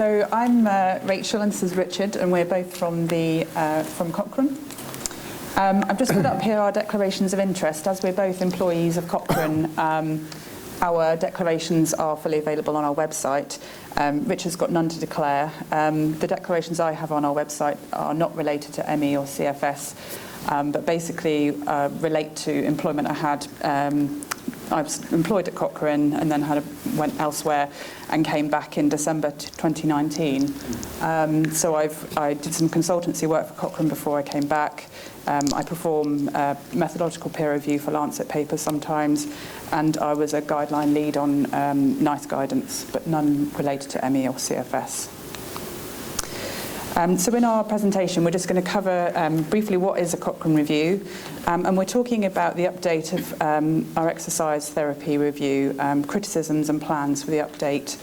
So I'm Rachel and this is Richard, and we're both from Cochran. I've just put up here our declarations of interest. As we're both employees of Cochran, our declarations are fully available on our website. Richard's got none to declare. The declarations I have on our website are not related to ME or CFS, but basically relate to employment I had. I was employed at Cochrane and then went elsewhere and came back in December 2019. So I did some consultancy work for Cochrane before I came back. I perform methodological peer review for Lancet papers sometimes, and I was a guideline lead on NICE guidance, but none related to ME or CFS. So in our presentation, we're just going to cover briefly what is a Cochrane review, and we're talking about the update of our exercise therapy review, criticisms and plans for the update.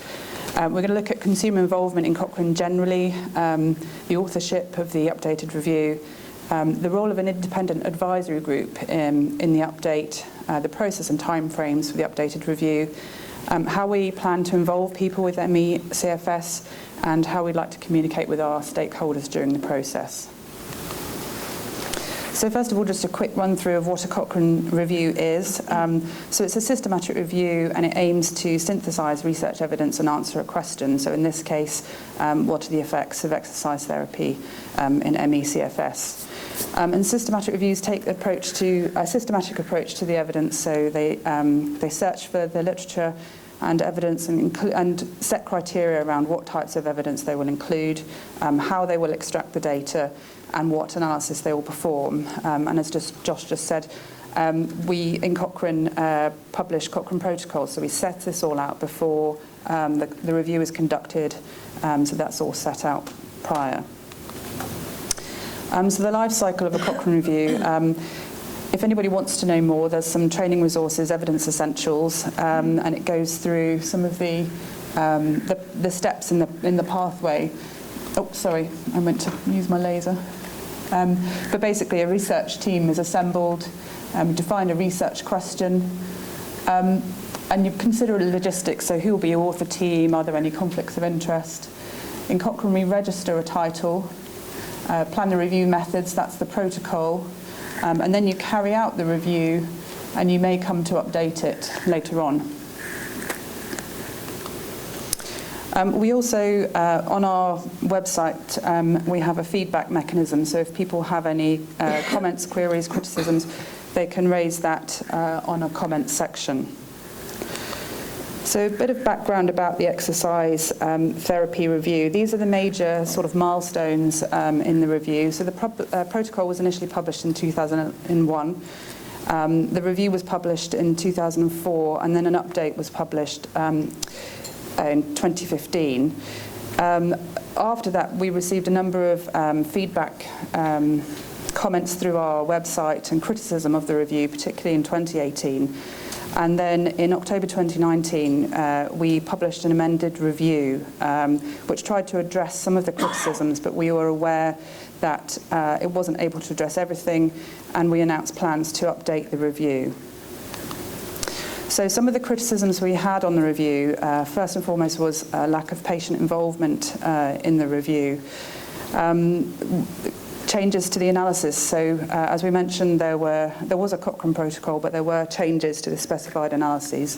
We're going to look at consumer involvement in Cochrane generally, the authorship of the updated review, the role of an independent advisory group in the update, the process and timeframes for the updated review, how we plan to involve people with ME, CFS, and how we'd like to communicate with our stakeholders during the process. So first of all, just a quick run through of what a Cochrane review is. So it's a systematic review, and it aims to synthesize research evidence and answer a question. So in this case, what are the effects of exercise therapy in ME, CFS? And systematic reviews take a systematic approach to the evidence. So they search for the literature and evidence and set criteria around what types of evidence they will include, how they will extract the data, and what analysis they will perform. And as Josh just said, we in Cochran publish Cochrane protocols, so we set this all out before the review is conducted, so that's all set out prior. So the life cycle of a Cochrane review, if anybody wants to know more, there's some training resources, evidence essentials, and it goes through some of the steps in the pathway. Oh, sorry, I meant to use my laser. But basically, a research team is assembled, define a research question, and you consider logistics. So, who will be your author team? Are there any conflicts of interest? In Cochrane, we register a title, plan the review methods. That's the protocol. And then you carry out the review, and you may come to update it later on. We also, on our website, we have a feedback mechanism. So if people have any comments, queries, criticisms, they can raise that on a comments section. So a bit of background about the exercise therapy review. These are the major sort of milestones in the review. So the protocol was initially published in 2001. The review was published in 2004, and then an update was published in 2015. After that, we received a number of feedback comments through our website and criticism of the review, particularly in 2018. And then in October 2019, we published an amended review, which tried to address some of the criticisms, but we were aware that it wasn't able to address everything, and we announced plans to update the review. So some of the criticisms we had on the review, first and foremost, was a lack of patient involvement in the review. Changes to the analysis. So as we mentioned, there was a Cochrane protocol, but there were changes to the specified analyses.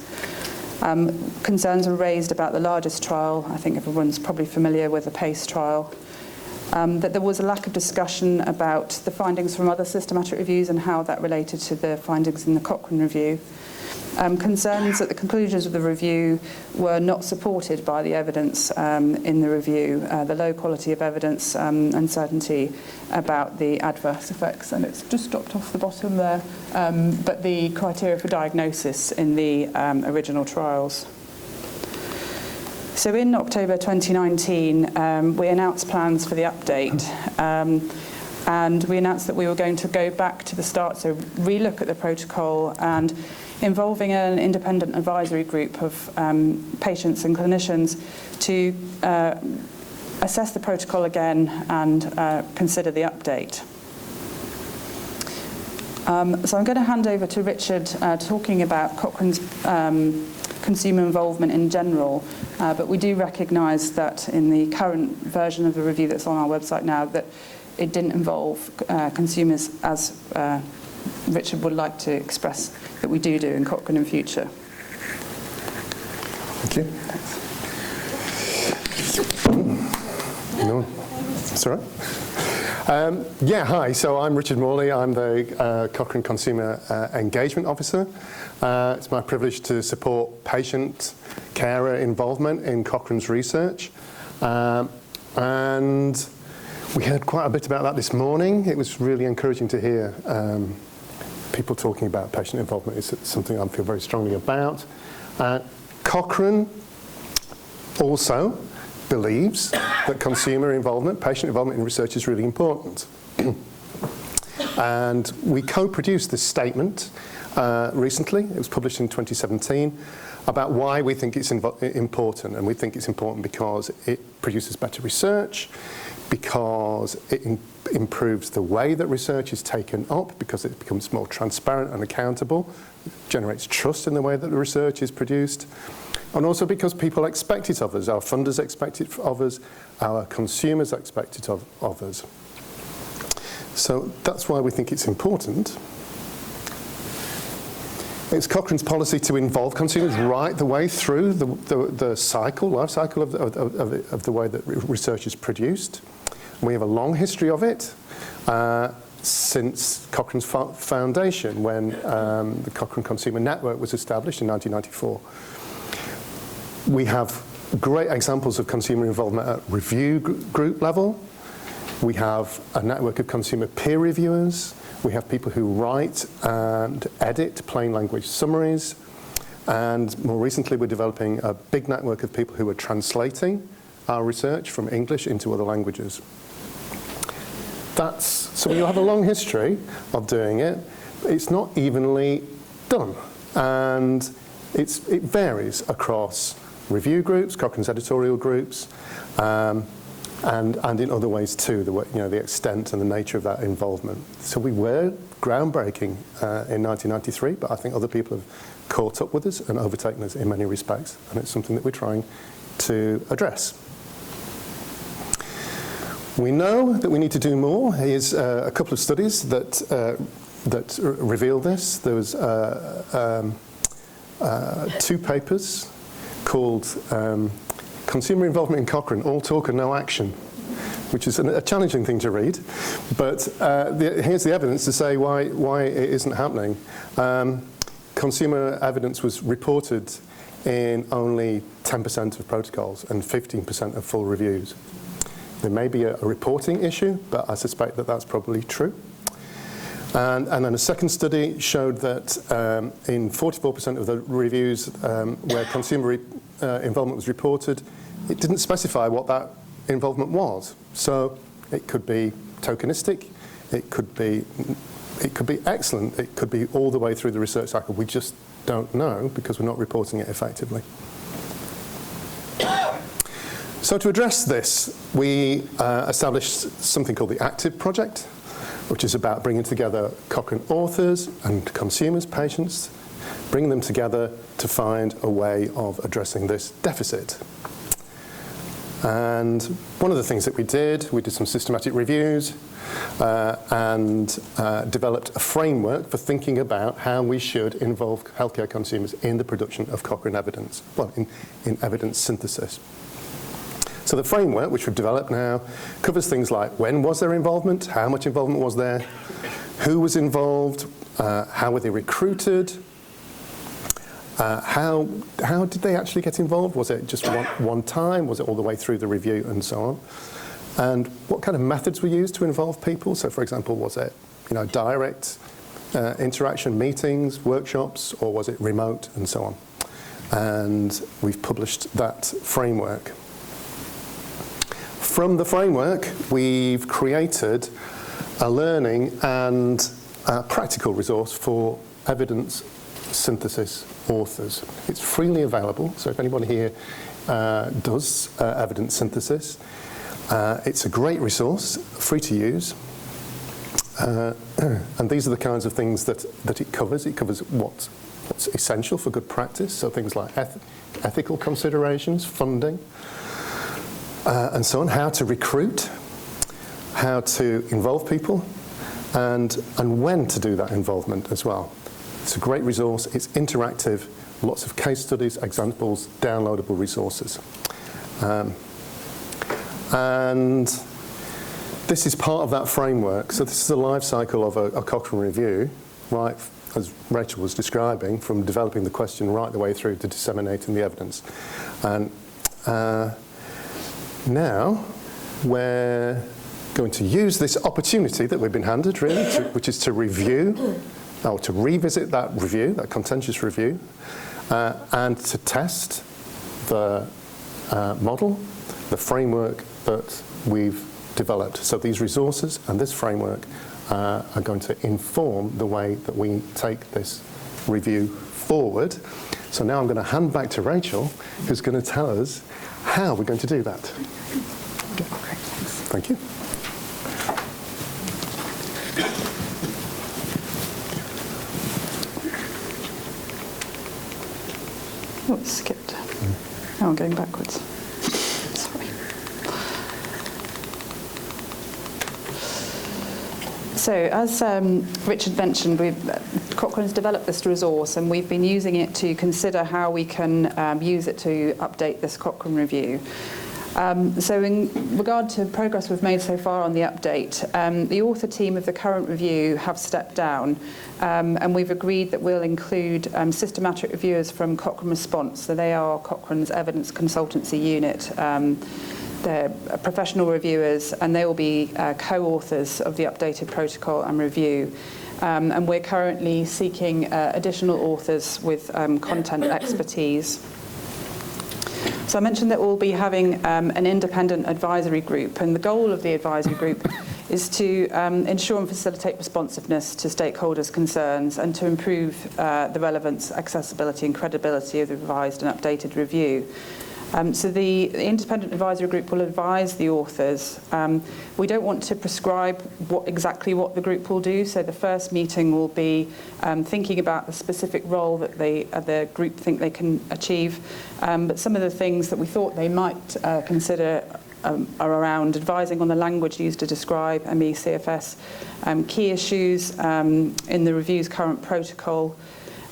Concerns were raised about the largest trial. I think everyone's probably familiar with the PACE trial. That there was a lack of discussion about the findings from other systematic reviews and how that related to the findings in the Cochrane review. Concerns that the conclusions of the review were not supported by the evidence in the review, the low quality of evidence, uncertainty about the adverse effects, and it's just dropped off the bottom there, but the criteria for diagnosis in the original trials. So in October 2019, we announced plans for the update, and we announced that we were going to go back to the start, so relook at the protocol, and involving an independent advisory group of patients and clinicians to assess the protocol again and consider the update. So I'm going to hand over to Richard talking about Cochrane's consumer involvement in general, But we do recognise that in the current version of the review that's on our website now, that it didn't involve consumers as Richard would like to express that we do in Cochrane in future. Thank you. No, that's all right. Hi, so I'm Richard Morley. I'm the Cochrane Consumer Engagement Officer. It's my privilege to support patient carer involvement in Cochrane's research. And we heard quite a bit about that this morning. It was really encouraging to hear people talking about patient involvement. It's something I feel very strongly about. Cochrane also believes that consumer involvement, patient involvement in research is really important. And we co-produced this statement recently. It was published in 2017 about why we think it's important. And we think it's important because it produces better research, because it improves the way that research is taken up, because it becomes more transparent and accountable, it generates trust in the way that the research is produced, and also because people expect it of us. Our funders expect it of us, our consumers expect it of us. So that's why we think it's important. It's Cochrane's policy to involve consumers right the way through the cycle, life cycle of the way that research is produced. We have a long history of it since Cochrane's foundation, when the Cochrane Consumer Network was established in 1994. We have great examples of consumer involvement at review group level. We have a network of consumer peer reviewers. We have people who write and edit plain language summaries. And more recently, we're developing a big network of people who are translating our research from English into other languages. So you have a long history of doing it. It's not evenly done. And it varies across review groups, Cochrane's editorial groups, and in other ways too, the extent and the nature of that involvement. So we were groundbreaking in 1993, but I think other people have caught up with us and overtaken us in many respects, and it's something that we're trying to address. We know that we need to do more. Here's a couple of studies that reveal this. There was 2 papers called Consumer Involvement in Cochrane, All Talk and No Action, which is a challenging thing to read. But here's the evidence to say why it isn't happening. Consumer evidence was reported in only 10% of protocols and 15% of full reviews. There may be a reporting issue, but I suspect that that's probably true. And then a second study showed that in 44% of the reviews where consumer involvement was reported, it didn't specify what that involvement was. So it could be tokenistic, it could be excellent, it could be all the way through the research cycle. We just don't know because we're not reporting it effectively. So to address this, we established something called the Active Project, which is about bringing together Cochrane authors and consumers, patients, bringing them together to find a way of addressing this deficit. And one of the things that we did some systematic reviews and developed a framework for thinking about how we should involve healthcare consumers in the production of Cochrane evidence, well, in evidence synthesis. So the framework, which we've developed now, covers things like when was there involvement, how much involvement was there, who was involved, how were they recruited, how did they actually get involved? Was it just one time? Was it all the way through the review and so on? And what kind of methods were used to involve people? So for example, was it direct interaction, meetings, workshops, or was it remote and so on? And we've published that framework. From the framework, we've created a learning and practical resource for evidence synthesis authors. It's freely available, so if anybody here does evidence synthesis, it's a great resource, free to use. And these are the kinds of things that it covers. It covers what's essential for good practice, so things like ethical considerations, funding, and so on, how to recruit, how to involve people, and when to do that involvement as well. It's a great resource, it's interactive, lots of case studies, examples, downloadable resources. And this is part of that framework. So this is the life cycle of a Cochrane review, right, as Rachel was describing, from developing the question right the way through to disseminating the evidence. And now we're going to use this opportunity that we've been handed, really, which is to review, or to revisit that review, that contentious review, and to test the model, the framework that we've developed. So these resources and this framework are going to inform the way that we take this review forward. So now I'm going to hand back to Rachel, who's going to tell us how we're going to do that. Great, thanks. Thank you. Oh, it's skipped. Oh, I'm going backwards. Sorry. So, as Richard mentioned, Cochrane has developed this resource, and we've been using it to consider how we can use it to update this Cochrane review. So in regard to progress we've made so far on the update, the author team of the current review have stepped down, and we've agreed that we'll include systematic reviewers from Cochrane Response. So they are Cochrane's evidence consultancy unit. They're professional reviewers, and they will be co-authors of the updated protocol and review. And we're currently seeking additional authors with content expertise. So I mentioned that we'll be having an independent advisory group, and the goal of the advisory group is to ensure and facilitate responsiveness to stakeholders' concerns and to improve the relevance, accessibility and credibility of the revised and updated review. So the independent advisory group will advise the authors. We don't want to prescribe exactly what the group will do, so the first meeting will be thinking about the specific role that the group think they can achieve, but some of the things that we thought they might consider are around advising on the language used to describe ME/CFS, key issues in the review's current protocol,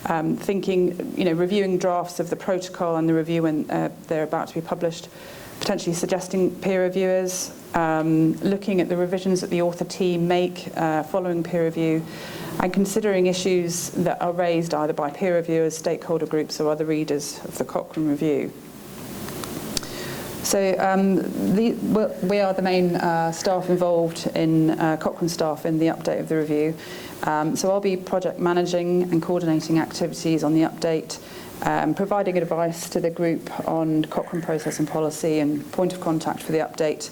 reviewing drafts of the protocol and the review when they're about to be published, potentially suggesting peer reviewers, looking at the revisions that the author team make following peer review, and considering issues that are raised either by peer reviewers, stakeholder groups or other readers of the Cochrane review. So we are the main staff involved in Cochrane staff in the update of the review. So I'll be project managing and coordinating activities on the update, providing advice to the group on Cochrane process and policy and point of contact for the update.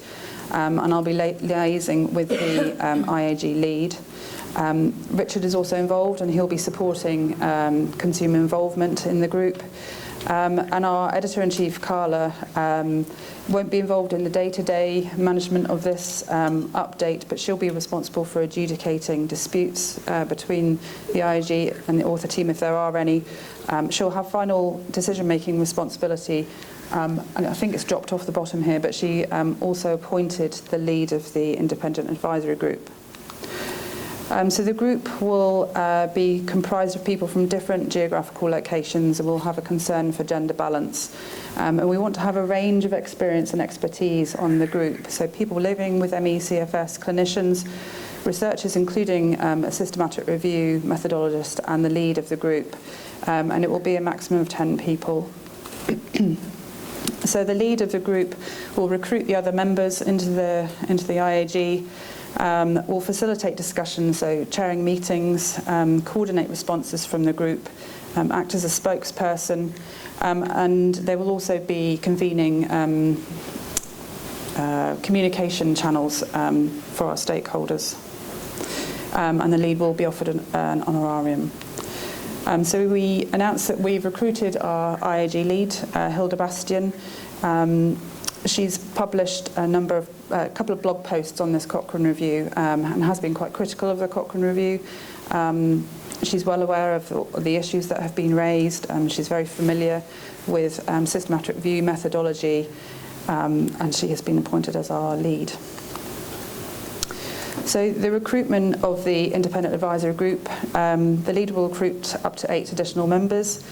And I'll be liaising with the IAG lead. Richard is also involved, and he'll be supporting consumer involvement in the group. And our editor-in-chief, Carla, won't be involved in the day-to-day management of this update, but she'll be responsible for adjudicating disputes between the IAG and the author team if there are any. She'll have final decision-making responsibility, and I think it's dropped off the bottom here, but she also appointed the lead of the independent advisory group. So the group will be comprised of people from different geographical locations, and we'll have a concern for gender balance. And we want to have a range of experience and expertise on the group. So people living with ME/CFS, clinicians, researchers including a systematic review methodologist and the lead of the group. And it will be a maximum of 10 people. So the lead of the group will recruit the other members into the IAG. Will facilitate discussions, so chairing meetings, coordinate responses from the group, act as a spokesperson, and they will also be convening communication channels for our stakeholders. And the lead will be offered an honorarium. So we announced that we've recruited our IAG lead, Hilda Bastian. She's published a couple of blog posts on this Cochrane review and has been quite critical of the Cochrane review. She's well aware of the issues that have been raised. She's very familiar with systematic review methodology, and she has been appointed as our lead. So the recruitment of the independent advisory group, the lead will recruit up to 8 additional members.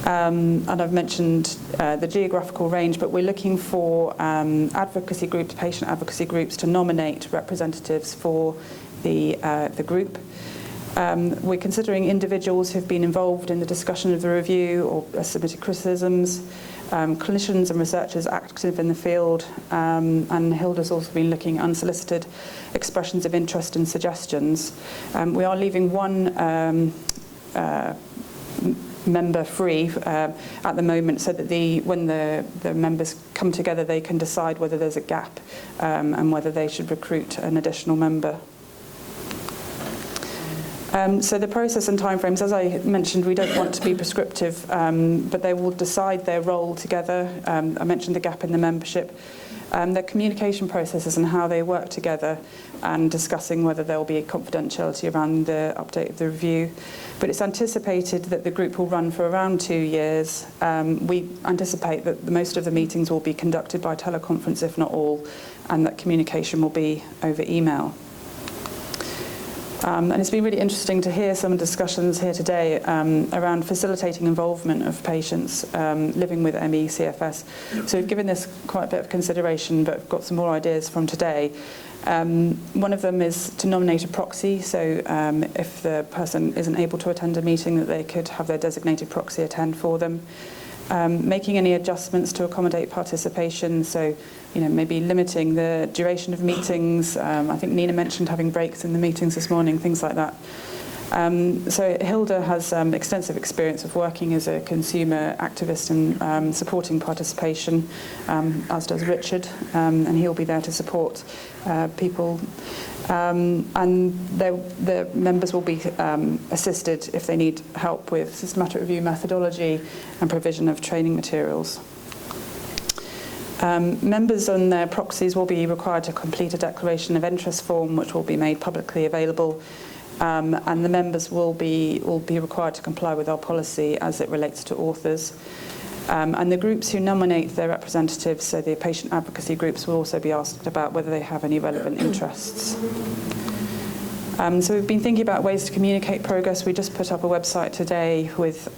And I've mentioned the geographical range, but we're looking for advocacy groups, patient advocacy groups, to nominate representatives for the group. We're considering individuals who've been involved in the discussion of the review or submitted criticisms, clinicians and researchers active in the field, and Hilda's also been looking at unsolicited expressions of interest and suggestions. We are leaving one member free at the moment, so that when the members come together, they can decide whether there's a gap and whether they should recruit an additional member. So the process and timeframes, as I mentioned, we don't want to be prescriptive, but they will decide their role together. I mentioned the gap in the membership. Their communication processes and how they work together, and discussing whether there will be confidentiality around the update of the review. But it's anticipated that the group will run for around 2 years. We anticipate that most of the meetings will be conducted by teleconference, if not all, and that communication will be over email. And it's been really interesting to hear some discussions here today around facilitating involvement of patients living with ME CFS. So we've given this quite a bit of consideration, but we've got some more ideas from today. One of them is to nominate a proxy, so if the person isn't able to attend a meeting, that they could have their designated proxy attend for them. Making any adjustments to accommodate participation, so maybe limiting the duration of meetings. I think Nina mentioned having breaks in the meetings this morning, things like that. So Hilda has extensive experience of working as a consumer activist and supporting participation, as does Richard, and he'll be there to support people. And the members will be assisted if they need help with systematic review methodology and provision of training materials. Members and their proxies will be required to complete a declaration of interest form, which will be made publicly available. And the members will be required to comply with our policy as it relates to authors. And the groups who nominate their representatives, so the patient advocacy groups, will also be asked about whether they have any relevant interests. So we've been thinking about ways to communicate progress. We just put up a website today with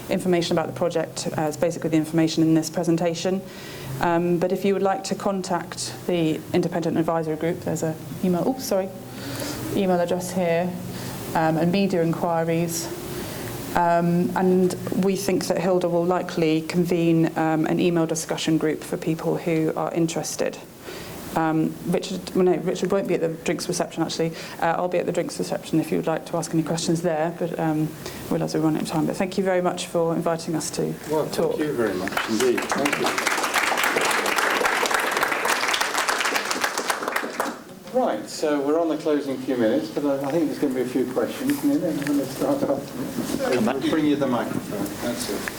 information about the project. It's basically the information in this presentation. But if you would like to contact the independent advisory group, there's an email address here, and media inquiries. And we think that Hilda will likely convene an email discussion group for people who are interested. Richard won't be at the drinks reception, actually. I'll be at the drinks reception if you would like to ask any questions there, but realise we're running out of time. But thank you very much for inviting us to talk. Thank you very much indeed. Thank you. Right, so we're on the closing few minutes, but I think there's going to be a few questions. Nina, I'm going to start off. We'll bring you the microphone. That's it.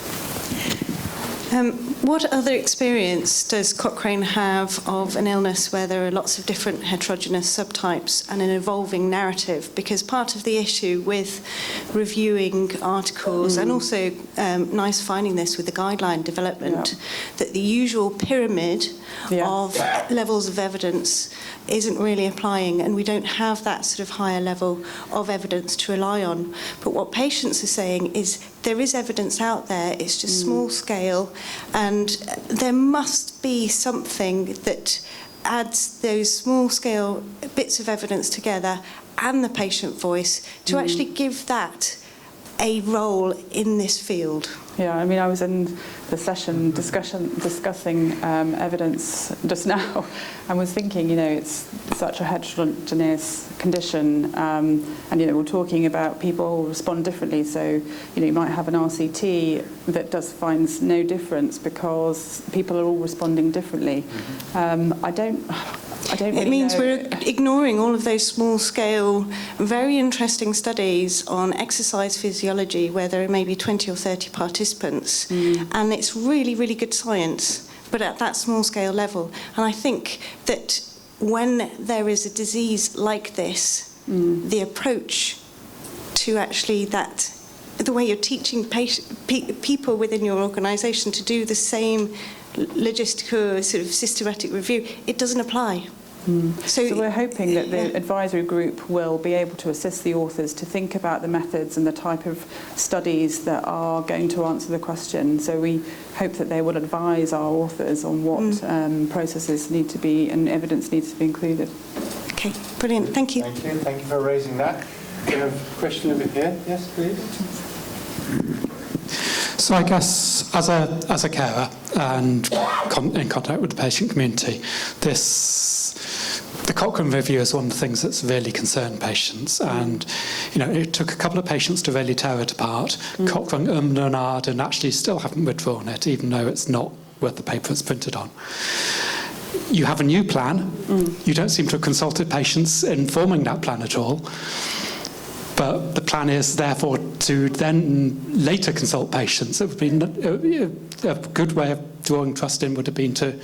What other experience does Cochrane have of an illness where there are lots of different heterogeneous subtypes and an evolving narrative? Because part of the issue with reviewing articles, and also nice finding this with the guideline development, that the usual pyramid of levels of evidence isn't really applying, and we don't have that sort of higher level of evidence to rely on. But what patients are saying is there is evidence out there, it's just small scale, and there must be something that adds those small scale bits of evidence together and the patient voice to actually give that a role in this field. Yeah, I mean, I was in the session discussing evidence just now, and was thinking, it's such a heterogeneous condition, and we're talking about people respond differently. So, you might have an RCT that finds no difference because people are all responding differently. I don't really It means know. we're ignoring all of those small-scale, very interesting studies on exercise physiology where there are maybe 20 or 30 participants, and it's really, really good science, but at that small-scale level. And I think that when there is a disease like this, the approach to actually the way you're teaching people within your organisation to do the same logistical sort of systematic review, it doesn't apply. So we're hoping that the advisory group will be able to assist the authors to think about the methods and the type of studies that are going to answer the question. So we hope that they will advise our authors on what processes need to be and evidence needs to be included. Okay, brilliant. Thank you. Thank you. Thank you for raising that. We have a question over here. Yes, please. So I guess as a carer and in contact with the patient community, the Cochrane review is one of the things that's really concerned patients, and it took a couple of patients to really tear it apart. Cochrane and ahed and actually still haven't withdrawn it, even though it's not worth the paper it's printed on. You have a new plan. You don't seem to have consulted patients in forming that plan at all. But the plan is, therefore, to then later consult patients. It would be a good way of drawing trust in would have been to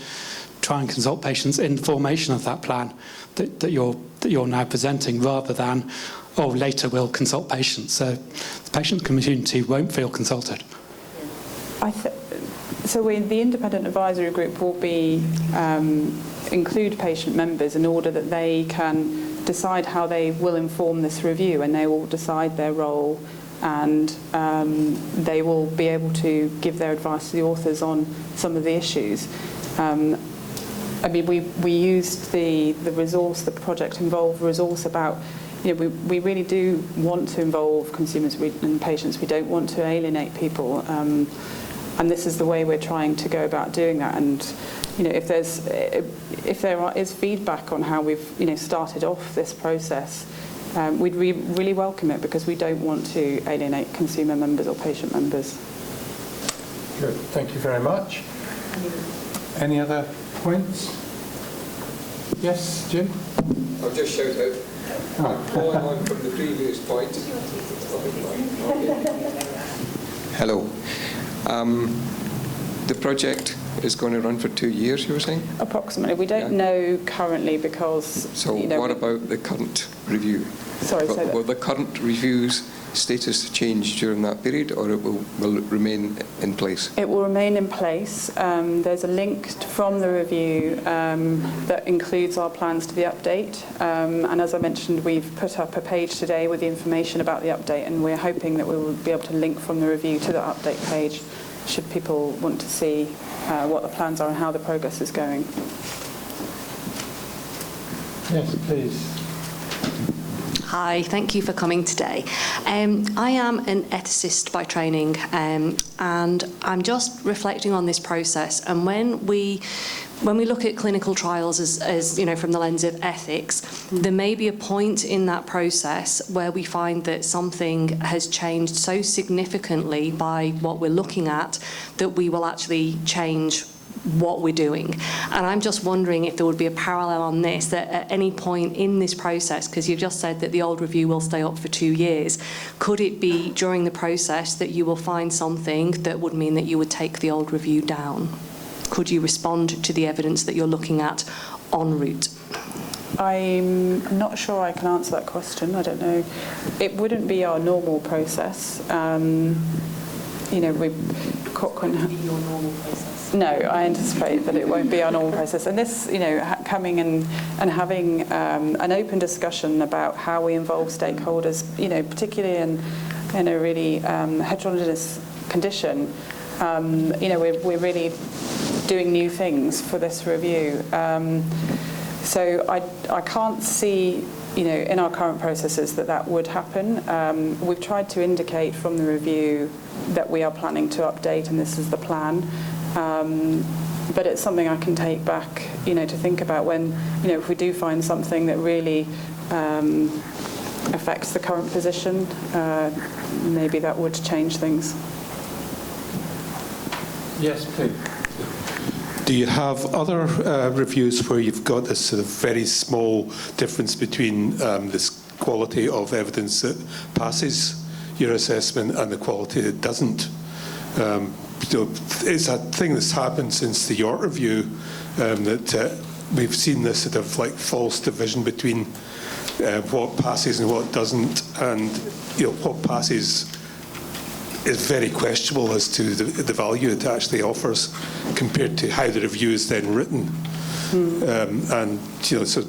try and consult patients in the formation of that plan that you're now presenting, rather than, later we'll consult patients. So the patient community won't feel consulted. So the independent advisory group will include patient members in order that they can decide how they will inform this review, and they will decide their role, and they will be able to give their advice to the authors on some of the issues. We used the resource, the project involved resource about, we really do want to involve consumers and patients. We don't want to alienate people. And this is the way we're trying to go about doing that. And if there is feedback on how we've started off this process, we'd really welcome it, because we don't want to alienate consumer members or patient members. Good. Thank you very much. Any other points? Yes, Jim? I'll just shout out. Following on from the previous point. Hello. The project is going to run for 2 years, you were saying? Approximately. We don't know currently, because... So what about the current review? Sorry, say that. Will the current review's status change during that period, or will it remain in place? It will remain in place. There's a link from the review that includes our plans to the update. And as I mentioned, we've put up a page today with the information about the update, and we're hoping that we will be able to link from the review to the update page, should people want to see what the plans are and how the progress is going. Yes, please. Hi, thank you for coming today. I am an ethicist by training, and I'm just reflecting on this process. And when we look at clinical trials as from the lens of ethics, there may be a point in that process where we find that something has changed so significantly by what we're looking at that we will actually change what we're doing. And I'm just wondering if there would be a parallel on this, that at any point in this process, because you've just said that the old review will stay up for 2 years, could it be during the process that you will find something that would mean that you would take the old review down? Could you respond to the evidence that you're looking at en route? I'm not sure I can answer that question. I don't know. It wouldn't be our normal process. Cochran... Your normal process? No, I anticipate that it won't be our normal process. And this, coming and having an open discussion about how we involve stakeholders, particularly in a really heterogeneous condition, we're really doing new things for this review. So I can't see, in our current processes that would happen. We've tried to indicate from the review that we are planning to update, and this is the plan. But it's something I can take back, to think about when, if we do find something that really affects the current position, maybe that would change things. Yes, please. Do you have other reviews where you've got this sort of very small difference between this quality of evidence that passes your assessment and the quality that doesn't? It's a thing that's happened since the York review, that we've seen this sort of like false division between what passes and what doesn't, and what passes is very questionable as to the value it actually offers compared to how the review is then written. And so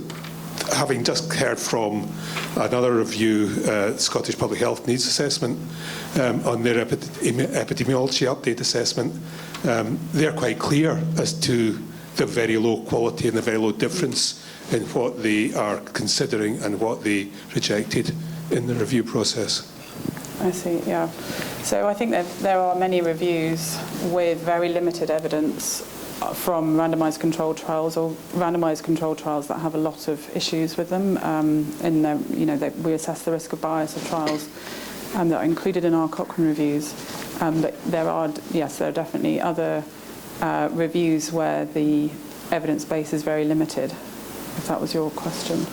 having just heard from another review, Scottish Public Health Needs Assessment, on their epidemiology update assessment, they're quite clear as to the very low quality and the very low difference in what they are considering and what they rejected in the review process. I see, yeah. So I think that there are many reviews with very limited evidence from randomised controlled trials, or randomised controlled trials that have a lot of issues with them. We assess the risk of bias of trials that are included in our Cochrane reviews. But there are definitely other reviews where the evidence base is very limited, if that was your question.